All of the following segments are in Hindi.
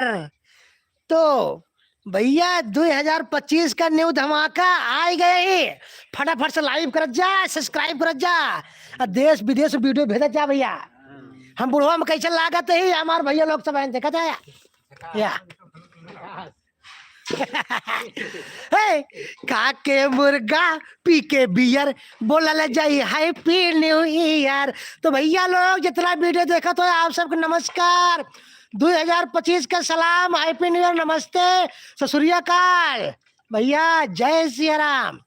तो भैया 2025 का न्यू धमाका आ गए ही। फटाफट से लाइव कर जा, सब्सक्राइब कर जा, और देश विदेश वीडियो भेजा जा भैया। हम बुढ़वा में कैसे लागत ही हमारे भैया लोग सब देखा जाए या हे, खा के मुर्गा पी के बियर बोला ले जाई हैप्पी न्यू ईयर। तो भैया लोग जितना वीडियो देखा तो आप सबको नमस्कार, 2025 का सलाम, हैप्पी न्यू ईयर, नमस्ते, ससुरियाकाल भैया, जय सिया राम।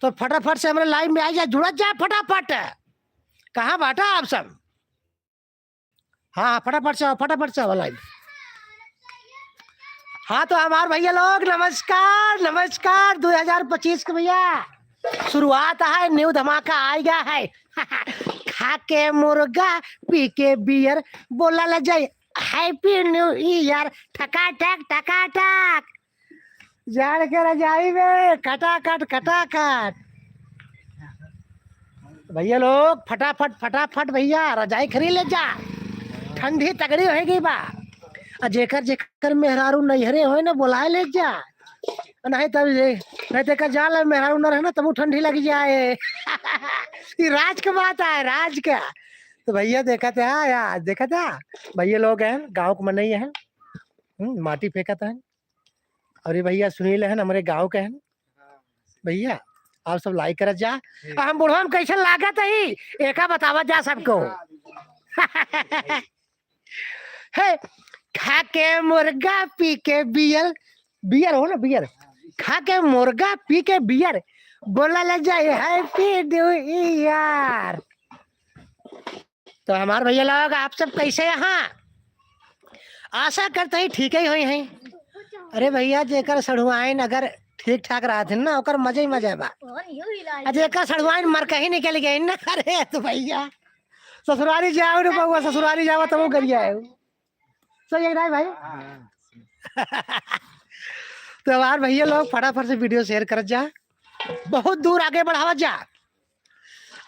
तो फटाफट से हमारे लाइव में आ जाए, जुड़ा जाए फटाफट। कहाँ बाटा आप सब? हाँ फटाफट से आओ, फटाफट से आओ लाइव। हाँ तो हमारे भैया लोग नमस्कार नमस्कार। 2025 का भैया शुरुआत है, न्यू धमाका आ गया है। खा के मुर्गा पी के बियर बोला ले जाए हैप्पी न्यू ईयर, ठकाठक ठकाठक जाड़ के रजाई में कटाकट कटाकट। भैया लोग फटाफट फटाफट भैया रजाई खरीद ले जा, ठंडी तगड़ी होगी बा। जेकर जेकर मेहरारू नैहरे हो ना बुलाए ले जा, नहीं तब नहीं तेकर जाल मेहरारू न रहे ना तब ठंडी लग जाए। ये राज का बात है, राज का। तो भैया देखा था यार, देखा था भैया लोग हैं गाँव के मनई है, माटी फेंका था। और ये भैया सुनील है हमारे गाँव के हैं भैया। आप सब लाइक कर जा। हम बुढ़वा में कैसे लागत है एक बतावा जा सबको। है खा के मुर्गा पी के बियर, बियर हो ना बियर, खा के मुर्गा पी के बियर बोला लग जाए हैप्पी न्यू ईयर। तो हमारे भैया लोग आप सब कैसे यहाँ? आशा करते ही ठीक ही हुई हैं। अरे भैया जेकर सड़ुआइन अगर ठीक ठाक रहा थे ना ओकर मजे ही मजा बा। जेकर सड़ुआइन मर कहीं निकल गए ना, अरे तो भैया ससुराली जाओ ना बउआ, ससुराली जाओ तो वो गरिया है। सही है ना भाई? तो हमारे भैया लोग फटाफट से वीडियो शेयर कर जा, बहुत दूर आगे बढ़ावा जा।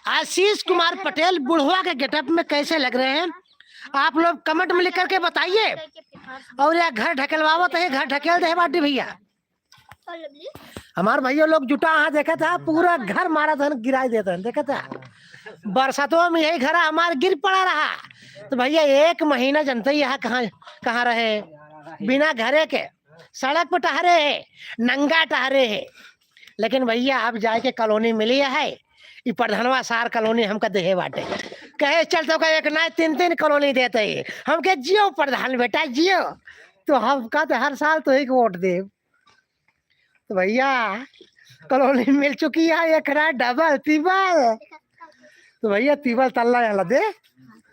आशीष कुमार पटेल बुढ़वा के गेटअप में कैसे लग रहे हैं आप लोग कमेंट में लिख करके बताइए। और यार घर ढकेलवावत है, घर ढकेल दे बाटी भैया। हमारे भैया लोग जुटा यहाँ देखा था, पूरा घर मारा था गिराई देता है, देखा था बरसातों में यही घर हमारे गिर पड़ा रहा। तो भैया एक महीना जनते ही यहाँ कहाँ कहाँ रहे, बिना घरे के सड़क पर टहरे है, नंगा टहरे है। लेकिन भैया अब जाके कॉलोनी मिली है, ये प्रधनवा सार कॉलोनी हमका देहे बाटे, कहे चलते का एक ना तीन तीन कॉलोनी देते ही हम के जियो प्रधान बेटा जियो। तो हम का हर साल तो एक वोट दे। तो भैया कॉलोनी मिल चुकी है, एक रात डबल तिबल। तो भैया तिबल तल्ला यहाँ दे,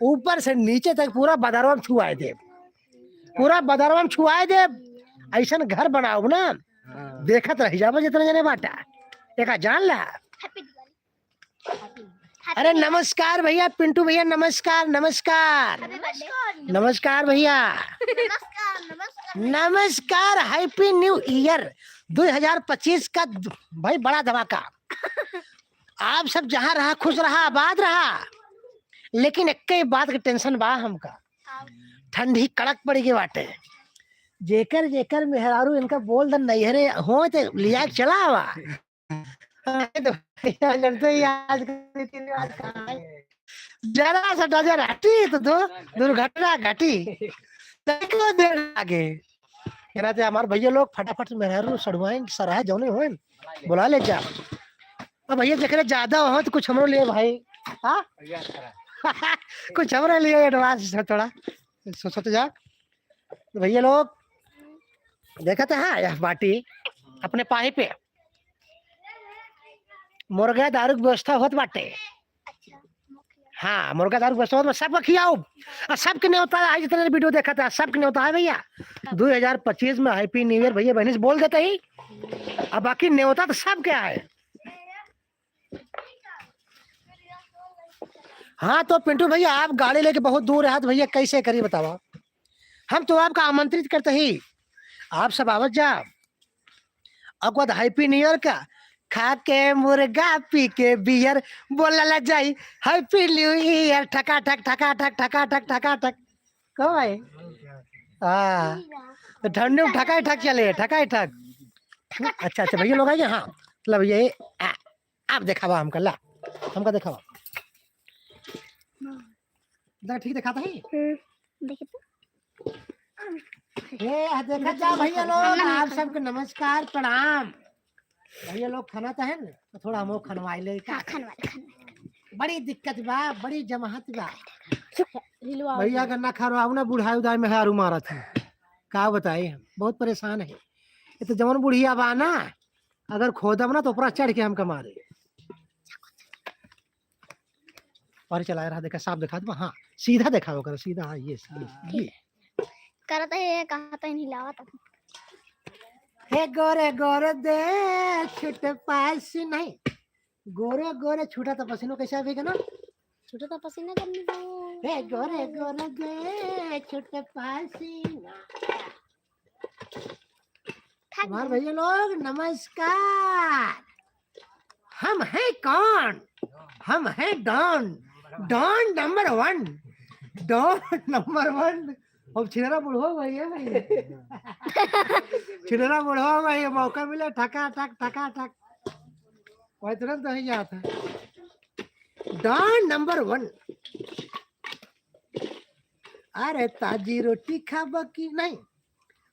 ऊपर से नीचे तक पूरा बदरवा में छुआए दे, पूरा बदरवा में छुआए दे। ऐसा घर बनाओ ना देखत रह जाओ जितने जने बाटा एक जान ला। अरे नमस्कार भैया पिंटू भैया, नमस्कार नमस्कार नमस्कार भैया, नमस्कार। हैप्पी न्यू ईयर 2025 का भाई बड़ा धमाका। आप सब जहाँ रहा खुश रहा आबाद रहा। लेकिन एक ही बात की टेंशन बा हमका, ठंडी कड़क पड़ेगी बाटे। जेकर जेकर मेहरारू इनका बोल दन नैहरे हो तो लिया चला हुआ। तो जरा सा डजर हटी तो दो दुर्घटना घटी देर आगे। कहते हमारे भैया लोग फटाफट से मेहरारू सड़वाइन सराह जौने हो बुला ले जा। अब भैया देख रहे ज्यादा हो तो कुछ हमरो लिए भाई, हाँ कुछ हमरे लिए एडवांस थोड़ा सोचते जा। तो भैया लोग देखा था हाँ यह बाटी अपने पाही पे मुर्गा दारू की व्यवस्था होत बाटे। हाँ मुर्गा दारू व्यवस्था होत, सबको खियाओ और सबके न्योता है। जितने वीडियो देखा था सबके न्योता है भैया। 2025 में हैप्पी न्यू ईयर भैया बहनी से बोल देते ही, अब बाकी न्योता तो सब क्या है। हाँ तो पिंटू भैया आप गाड़ी लेके बहुत दूर है तो भैया कैसे करी बताओ। हम तो आपका आमंत्रित करते ही आप सब आवत जा। अब हैप्पी न्यू ईयर का खा के मुर्गा पी के बियर बोला ला जाई हैप्पी न्यू ईयर, ठका ठक ठका ठक ठका ठक ठका ठक। कहो भाई हाँ तो ठंडी में ठका ठक चले ठका ठक। अच्छा अच्छा भैया लोग आइए। हाँ मतलब ये आप दिखावा हमका ला हमका दिखावा ठीक दिखाता है ये देखा जा भैया लोग आप सबको नमस्कार प्रणाम। भैया लोग खाना तो है ना तो थोड़ा हम खनवाई ले का बड़ी दिक्कत बा बड़ी जमाहत बा भैया गन्ना खरवाऊ ना बुढ़ाई उदाई में हारू मारा था का बताए हम बहुत परेशान है। ये तो जवन बुढ़िया बा ना अगर खोदम ना तो ऊपर चढ़ के हमका मारे और चला रहा देखा साफ दिखा दो। हाँ सीधा दिखाओ करो सीधा। हाँ ये करता है कहता है हिलावा तो हे गोरे गोरे दे छुटे पास नहीं गोरे गोरे छूटा तो पसीनो कैसा आवेगा ना छूटा तो पसीना करने दो। हे गोरे गोरे दे छुटे पासीना। हमारे भैया लोग नमस्कार। हम हैं कौन हम हैं don don number 1 don number 1। अब छिलरा बुढ़ो भैया छिलरा बुढ़ो भैया मौका मिले ठका ठक वही तुरंत नहीं जाता। Don number 1। अरे ताजी रोटी खावा की नहीं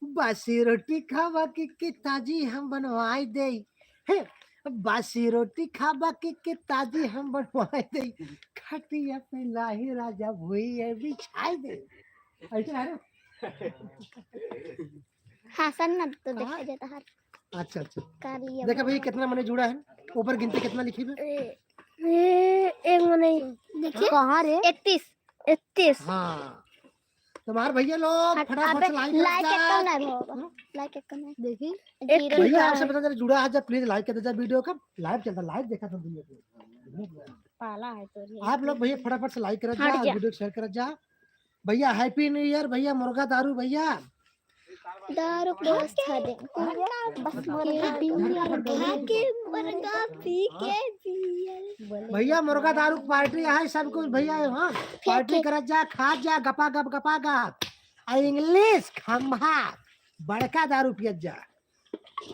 बासी रोटी खावा की ताजी हम बनवाई दे है बासी रोटी खावा की ताजी हम बनवाई दे खटिया पे लाही राजा भुइया बिछाई दे ऐसा है हाँ सर ना तो दिखाई देता है। अच्छा अच्छा कारिया देखा भैया कितना मैंने जुड़ा है ऊपर गिनती कितना लिखी है एक मने देखिए कहाँ रे 31 हाँ तुम्हारे भैया लोग फटाफट से लाइक कम ना हो लाइक कम ना देखिए भैया आपसे पता चला जुड़ा है जब प्लीज लाइक कर दीजिए वीडियो का लाइव चलता लाइव देखा था दुनिया को पाला है तो आप लोग भैया फटाफट से लाइक कर जा वीडियो शेयर कर जा भैया हैप्पी न्यू ईयर भैया मुर्गा दारू भैया दारू बस खा दे बस मुर्गा के मुर्गा पी के भैया मुर्गा दारू पार्टी है सब कुछ भैया हाँ पार्टी कर जा खा जा गपा गप इंग्लिश खम्भा बड़का दारू पियत जा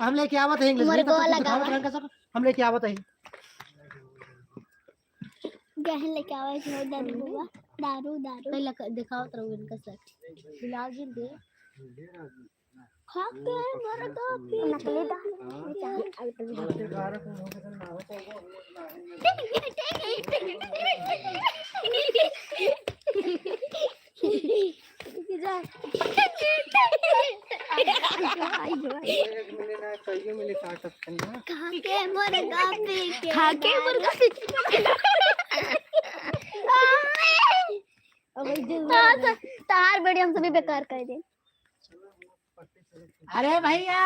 हम लेके आवत है इंग्लिश हम लेके आवत है गहन लेके आवे है दारू पहले दिखाओ तो इनका सेट बिलाल जी दे खा के मुर्गा पी नकली तार वीडियो हम सभी बेकार कर दे। अरे भैया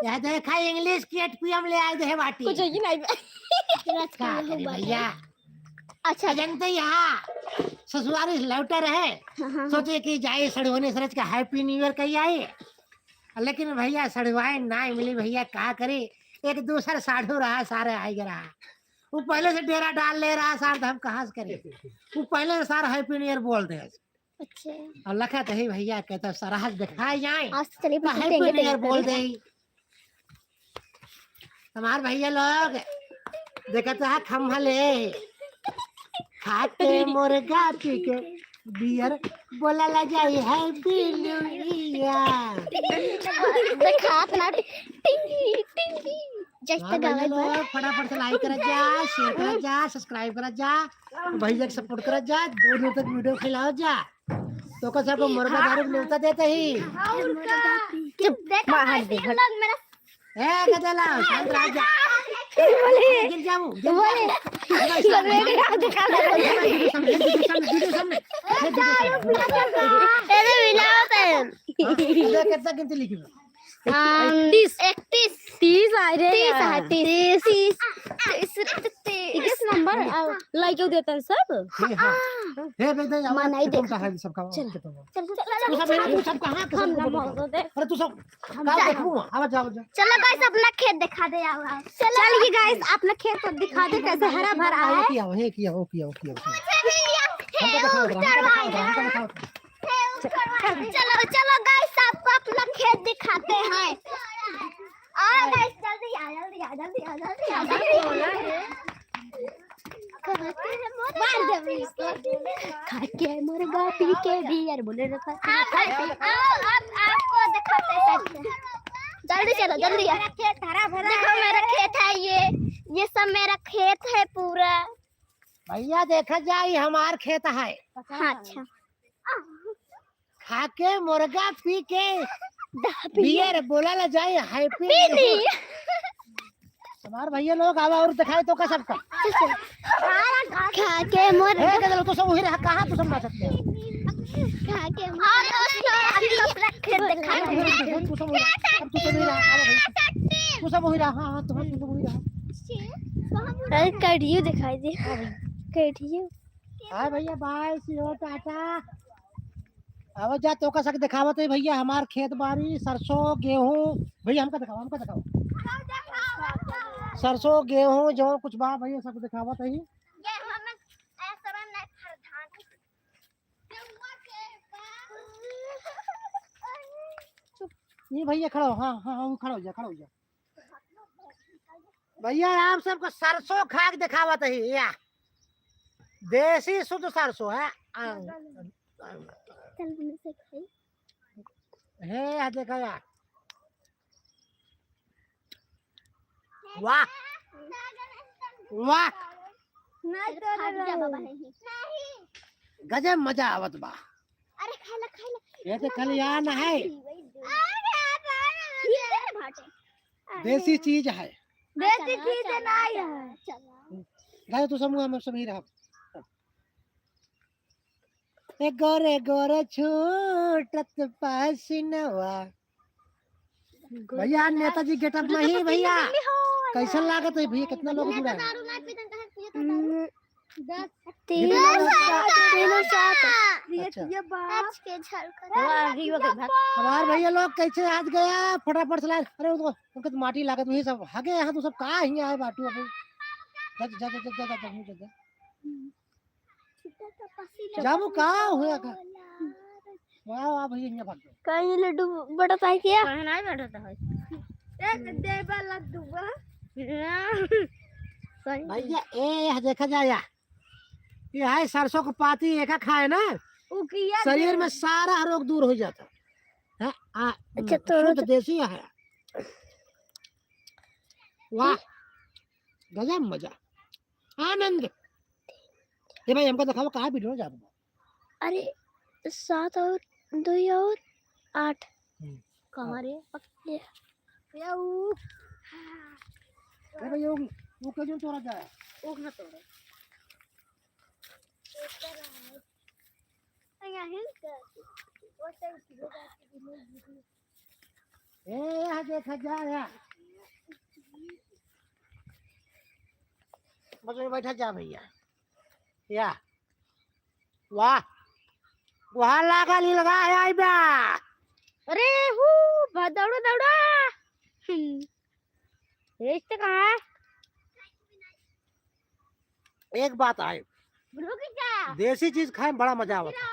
यह देखा इंग्लिश की 8 PM ले आए थे बाटी कुछ ही नहीं भैया। अच्छा जानते यहाँ ससुराल लौटर है सोचे कि जाए सड़वाने सरज का हैप्पी न्यू ईयर कही आए लेकिन भैया सड़वाए ना मिली भैया क्या करे एक दूसरा साढ़ू रहा सारे आएगा रहा वो पहले से डेरा डाल ले रहा सार हम कहाँ से करे वो पहले से सारा हैप्पी न्यू ईयर बोलते हैं। अच्छा और लखा तो ही भैया कहता सारा दिखाए जाए आज चलिए हैप्पी न्यू ईयर बोल दे हमारे भैया लोग देखते है खम्भा ले खाते मुर्गा पी के बियर बोला ला जाए हैप्पी न्यू ईयर दिखात ना टिंगी टिंगी जैसे गावे लोग फटाफट से लाइक कर जा शेयर कर जा सब्सक्राइब कर जा भैया को सपोर्ट कर जा 2 दिन तक वीडियो खिलाओ जा तो को सबको मुर्गा दारू न्योता देते ही चुप देख लोग मेरा ए गदला शांत रह जा गिर जाऊं बोले दिखा अरे विलावत है कितना गिनती लिखी 31 नंबर लाइक क्यों देता है सब हे बेटा यार नहीं देखता है सब का चल तू सब कहां अरे तू सब का देखूं आवाज चलो गाइस अपना खेत दिखा दे आओ चलिए गाइस अपना खेत तो दिखा दे कैसे हरा भरा है किया चलो चलो गाइस आपको अपना खेत दिखाते हैं। और गाइस जल्दी आ जल्दी आ जल्दी आ जल्दी आ जल्दी खाके मुर्गा पी के बियर बोले रखा। आपको दिखाते हैं। जल्दी चलो जल्दी। खेत हरा भरा देखो मेरा खेत है ये सब मेरा खेत है पूरा। भैया देखा जाए हमार खेत है। हाँ अच्छा खा के मुर्गा पी के बियर बोला ला जाए हैप्पी। हमार भैया लोग आवा और दिखाए तो का सबका खा के मुर्गा तो सब वही रहा। कहाँ तो सब ना सकते खा के अपना खेत दिखाते हैं। तू सब वही रहा। हाँ हाँ तुम्हारा तू वही रहा। अरे कढ़ियो दिखाई दे। कढ़ियो हाँ भैया बाय सीओ टाटा। अब जा तो का सक दिखावत है भैया हमार खेत बाड़ी सरसों गेहूं। भैया हमका दिखाओ सरसों गेहूं जो कुछ बा भैया सब दिखावत है। ये भैया खड़ा हो। हाँ हाँ हाँ खड़ा हो जा भैया आप सबको सरसों खा के दिखावत है। या देसी शुद्ध सरसों है। हे देखा यार वाह वाह गजब मजा आवत बा। अरे खाला ये तो खलियान है देसी चीज है। देसी चीज नहीं है। गाय तो समूह में सब ही रहा। गोरे गोरे छूटत पसीनवा। भैया नेताजी गेटअप में ही भैया कैसा लागत है भैया कितना लोग जुड़ा है। हमारे भैया लोग कैसे आज गया फटाफट चला। अरे उनको तो माटी लागत वही सब हगे यहाँ तो सब कहाँ ही आए बाटू अब जाबू कहाँ हुआ का। वाह वाह भैया यहाँ भाग गए। कहीं लड्डू बड़ा था क्या नहीं बैठा था एक देवा लड्डू भैया ए देखा जाए ये है सरसों का पाती एक खाए ना शरीर में सारा रोग दूर हो जाता है। अच्छा तो देसी है। वाह गजब मजा आनंद। ये भाई हमको दिखाओ कहाँ वीडियो जा। अरे 7 और 2 और 8 कहाँ रे पक्के अरे भैया वो क्यों तोड़ा जाए ऊख ना तोड़े। ए देखा जाए बस में बैठा जा भैया। या वाह वहाँ लगा ली लगा है बा। अरे दौड़ो दौड़ो रिश्ते कहाँ है। एक बात आए देसी चीज खाए बड़ा मजा आवता है।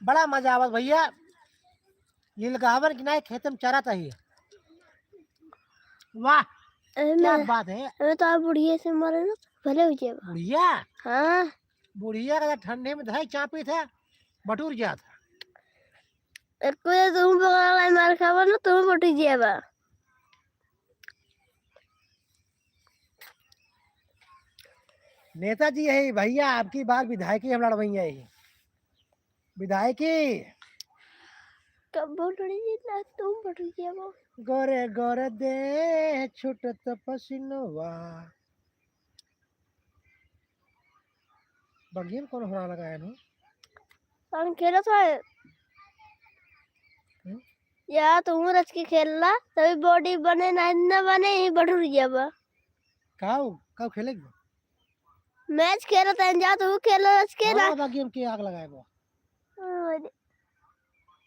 बड़ा मजा आवत भैया। लीलगावर की ना खेत में चरा ही। वाह क्या बात है। अरे तो आप बुढ़िया से मरे ना भले हो जाए। बुढ़िया हाँ बुढ़िया का ठंडे में दही चापी था बटूर जाता। तुम पकड़ा मार खावा ना तुम बटी जाएगा। नेताजी है भैया आपकी बार विधायकी हम लड़वैया है विधायकी कब बटी ना तुम बटी जाएगा। गोरे गोरे दे छुटत पसीनवा। बगियन कौन होना लगा है कौन खेला था या तुम रच के खेलना तभी बॉडी बने ना बने ही बढ़ जाएगा। काऊ खेलेगी मैच खेला था जा तू खेला रच के ना बगियन की आग लगाएगा।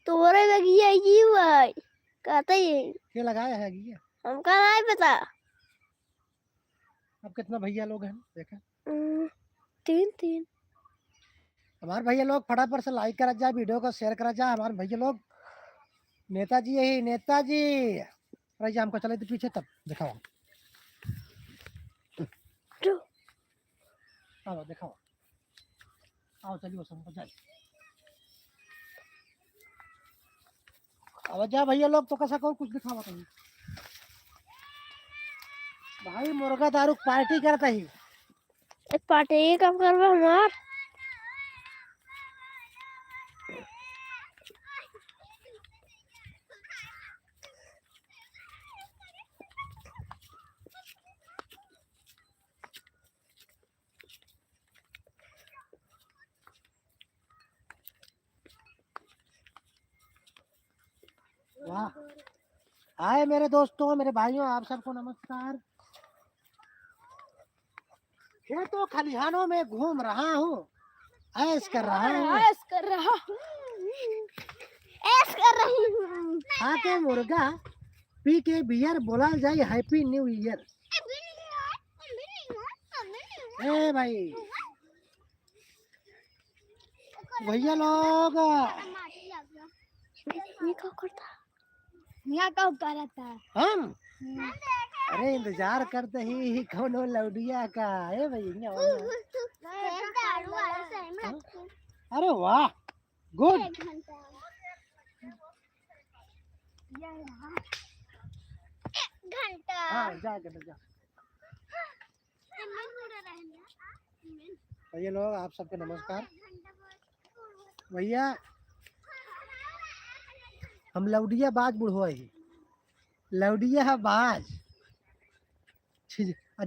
तुम्हारे बगिया ही हुआ कहते ही के लगाया है गिया हमका नहीं पता। अब कितना भैया लोग हैं देखा? 3 हमारे भैया लोग फटाफट से लाइक करा जाए, वीडियो को शेयर करा जाए। हमारे भैया लोग नेताजी यही नेताजी रही हमको चले थे पीछे तब दिखाओ। आओ दिखाओ, आओ चलिए हमको जाए। अब जा भैया लोग तो कैसा कहो कुछ दिखाओ कहीं। भाई मुर्गा दारू पार्टी करता ही एक पार्टी कब करबे हमार। वाह। हाय मेरे दोस्तों, मेरे भाइयों, आप सबको नमस्कार। खेतों खलिहानों में घूम रहा हूँ, ऐश कर रहा हूँ, ऐस कर रहा हूँ, ऐस कर रही हूँ। खा के मुर्गा पी के बियर बोला जाए हैप्पी न्यू ईयर। ए भाई भैया लोग ये क्या करता यहाँ का उतारता हम अरे इंतजार करते ही कौनो लौडिया का है भैया। अरे वाह गुड। हाँ जा जा। भैया लोग आप सबको नमस्कार। भैया हम लौडिया बाज बुढ़वा ही लौडिया बाज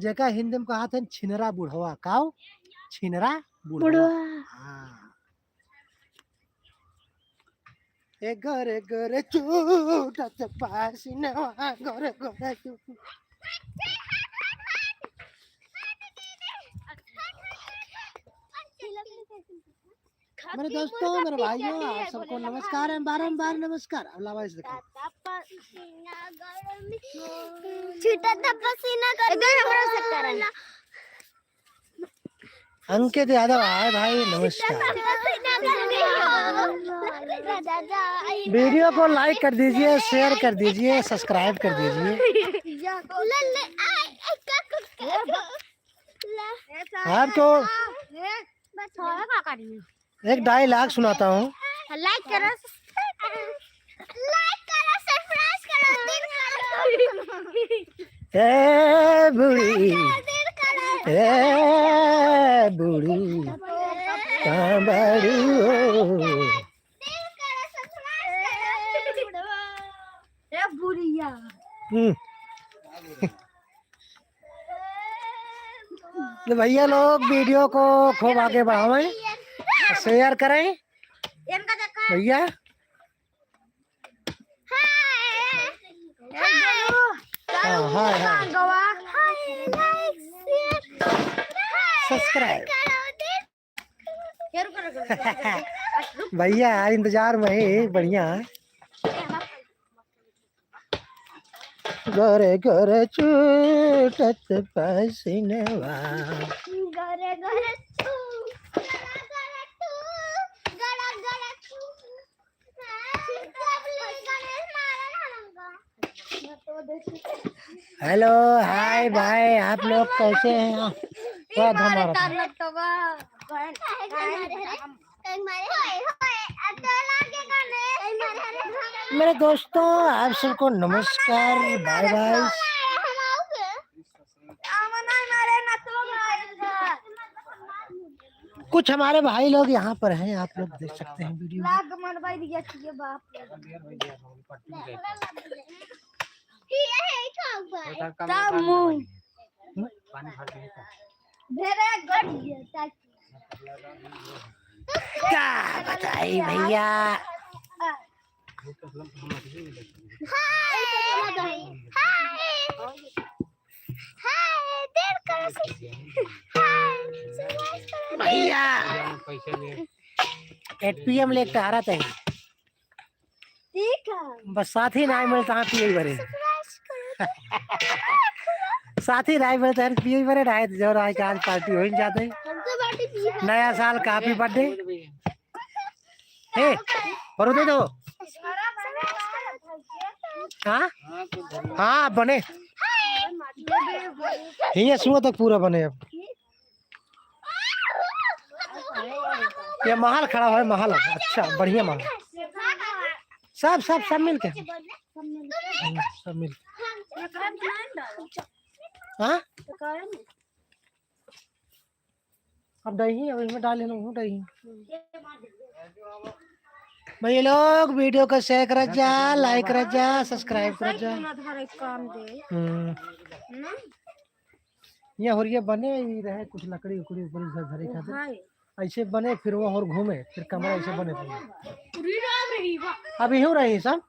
जेका हिंदी में कहा था छिनरा बुढ़वा काओ छिनरा बुढ़वा। हाँ ए गोरे गोरे चूटत पासिनवा गोरे गोरे चूट। मेरे दोस्तों, मेरे भाइयों, आप सबको नमस्कार है, बारंबार नमस्कार। अब आवाज दिखाओ। अंकित यादव आए भाई, नमस्कार। वीडियो को लाइक कर दीजिए, शेयर कर दीजिए, सब्सक्राइब कर दीजिए। आपको एक डायलॉग सुनाता हूँ। लाइक करो, ए बूढ़ी ए बूढ़ी कहाँ बड़ी हो। तो भैया लोग वीडियो को खूब आगे बढ़ाएं, शेयर करें भैया। हाँ सब्सक्राइब भैया इंतजार में ही बढ़िया। गोरे गोरे चूटत पसीनवा गोरे गोरे हेलो हाय भाई, आप लोग कैसे हैं? मेरे दोस्तों आप सबको नमस्कार, बाय बाय। कुछ हमारे भाई लोग यहाँ पर हैं, आप लोग देख सकते हैं वीडियो। क्या बताइए भैया। भैया 8 PM लेके आ रहा था, बस साथ ही ना मिलता पिए बरे। साथी राय बोलते हैं पिए बड़े राय जो राय का आज पार्टी हो ही जाते हम तो बाटी पी है। नया साल का हैप्पी बर्थडे हे और दे दो हाँ हाँ बने ये सुबह तक पूरा बने अब ये महल खड़ा है महल अच्छा बढ़िया महल सब सब सब मिल के सब मिल हाँ अब दही अब इसमें डाल लेना हूँ दही भाई लोग वीडियो को शेयर कर जा लाइक कर जा सब्सक्राइब कर जा ये और ये बने ही रहे कुछ लकड़ी उकड़ी ऊपर इधर धरे खाते ऐसे बने फिर वो और घूमे फिर कमरा ऐसे बने अब यूं रही सब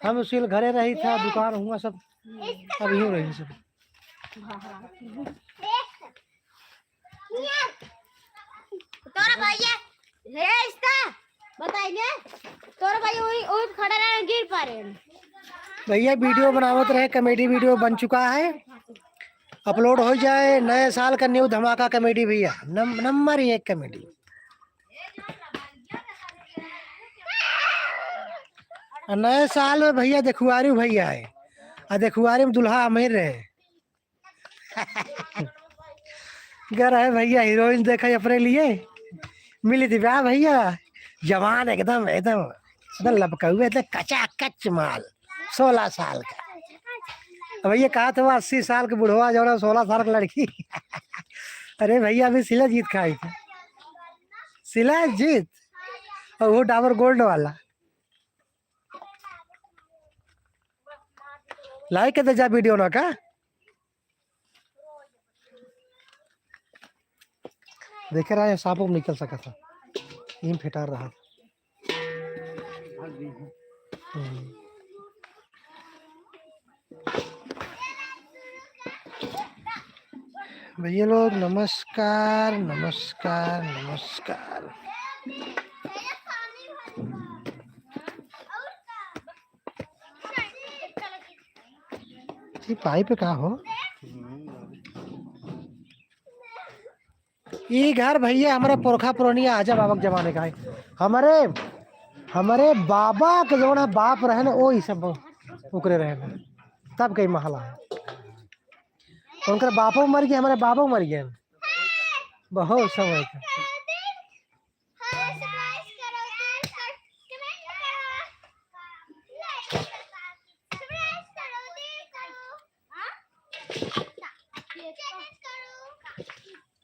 हम उसी घरे रही था दुकान हुआ सब अब यूं रही सब तोरा भैया रे इसका बताइए तोरा भाई वही खड़ा रहे गिर पारे भैया वीडियो बनावत रहे कॉमेडी वीडियो बन चुका है अपलोड हो जाए नए साल का न्यू धमाका कॉमेडी भैया नंबर 1 कॉमेडी नए साल में भैया देखुआरी भैया है और देखुआरी में दुल्हा अमीर रहे घर है भैया हीरोइन देखा अपने लिए मिली थी ब्याह भैया जवान एकदम एकदम एकदम लपका हुए एकदम कच्चा कच्च माल 16 साल का भैया कहा था वो 80 साल के बुढ़वा जो 16 साल की लड़की अरे भैया अभी सिला जीत खाई थी सिला जीत और वो डाबर गोल्ड वाला लाइक कर दे जा वीडियो ना का देखे रहा है सांपों में निकल सका था इन फिटार रहा भैया लोग नमस्कार नमस्कार नमस्कार ये पाइप का हो ये घर भैया हमारे पुरखा पुरानिया आजा बाबा के जमाने का है हमारे बाबा के जो बाप रहे ना वो ही सब उकरे रहे ना तब कई महला है उनका बापो मर गया हमारे बाबा मर गए बहुत समय का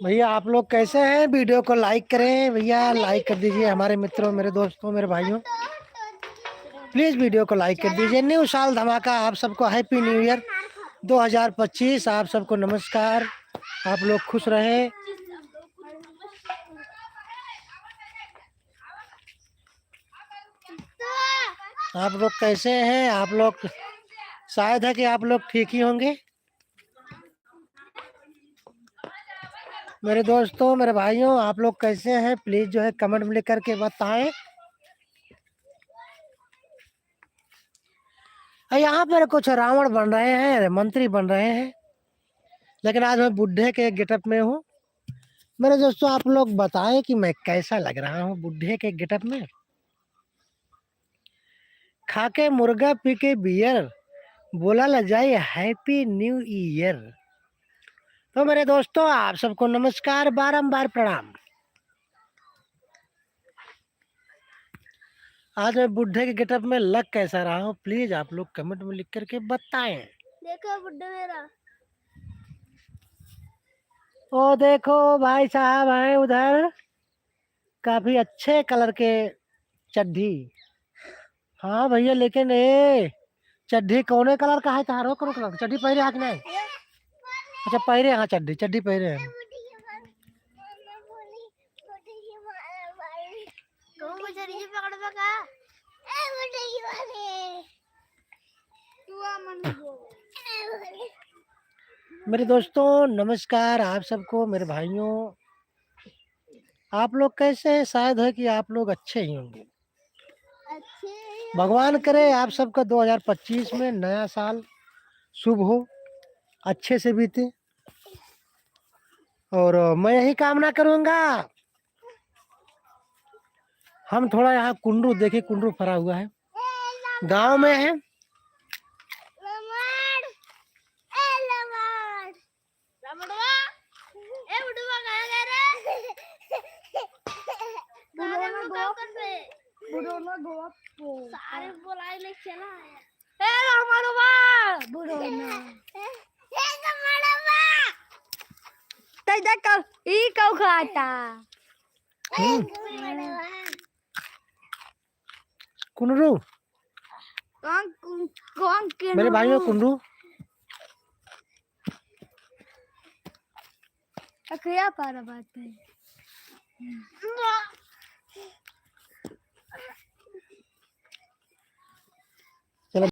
भैया आप लोग कैसे हैं वीडियो को लाइक करें भैया लाइक कर दीजिए हमारे मित्रों मेरे दोस्तों मेरे भाइयों प्लीज वीडियो को लाइक कर दीजिए न्यू साल धमाका आप सबको हैप्पी न्यू ईयर 2025 आप सबको नमस्कार आप लोग खुश रहें आप लोग कैसे हैं आप लोग शायद है कि आप लोग ठीक ही होंगे मेरे दोस्तों मेरे भाइयों आप लोग कैसे हैं प्लीज जो है कमेंट में लिख करके बताएं यहाँ पर कुछ रावण बन रहे हैं मंत्री बन रहे हैं लेकिन आज मैं बुढ़े के गेटअप में हूँ मेरे दोस्तों आप लोग बताएं कि मैं कैसा लग रहा हूँ बुढ़े के गेटअप में खा के मुर्गा पी के बियर बोला ल जाए हैप्पी न्यू ईयर तो मेरे दोस्तों आप सबको नमस्कार बारंबार प्रणाम आज मैं बुढ़े के गेटअप में लग कैसा रहा हूँ प्लीज आप लोग कमेंट में लिख करके बताएं देखो बुड्ढा मेरा ओ देखो भाई साहब हैं उधर काफी अच्छे कलर के चड्ढी हाँ भैया लेकिन ए चड्ढी कौने कलर का है तारो करो कलर चड्ढी पहरे हाथ में अच्छा पहरे हाँ चड्ढी पहरे हैं मेरे दोस्तों नमस्कार आप सबको मेरे भाइयों आप लोग कैसे हैं शायद है कि आप लोग अच्छे ही होंगे अच्छे भगवान करे आप सबका 2025 में नया साल शुभ हो, अच्छे से बीते। और मैं यही कामना करूंगा। हम थोड़ा यहाँ कुंडू देखे, कुंडू फरा हुआ है, गांव में है। सारे बोलाई ले चला आया खाता कुंडू कौन के मेरे भाइयों, कुंडू क्या कर बात है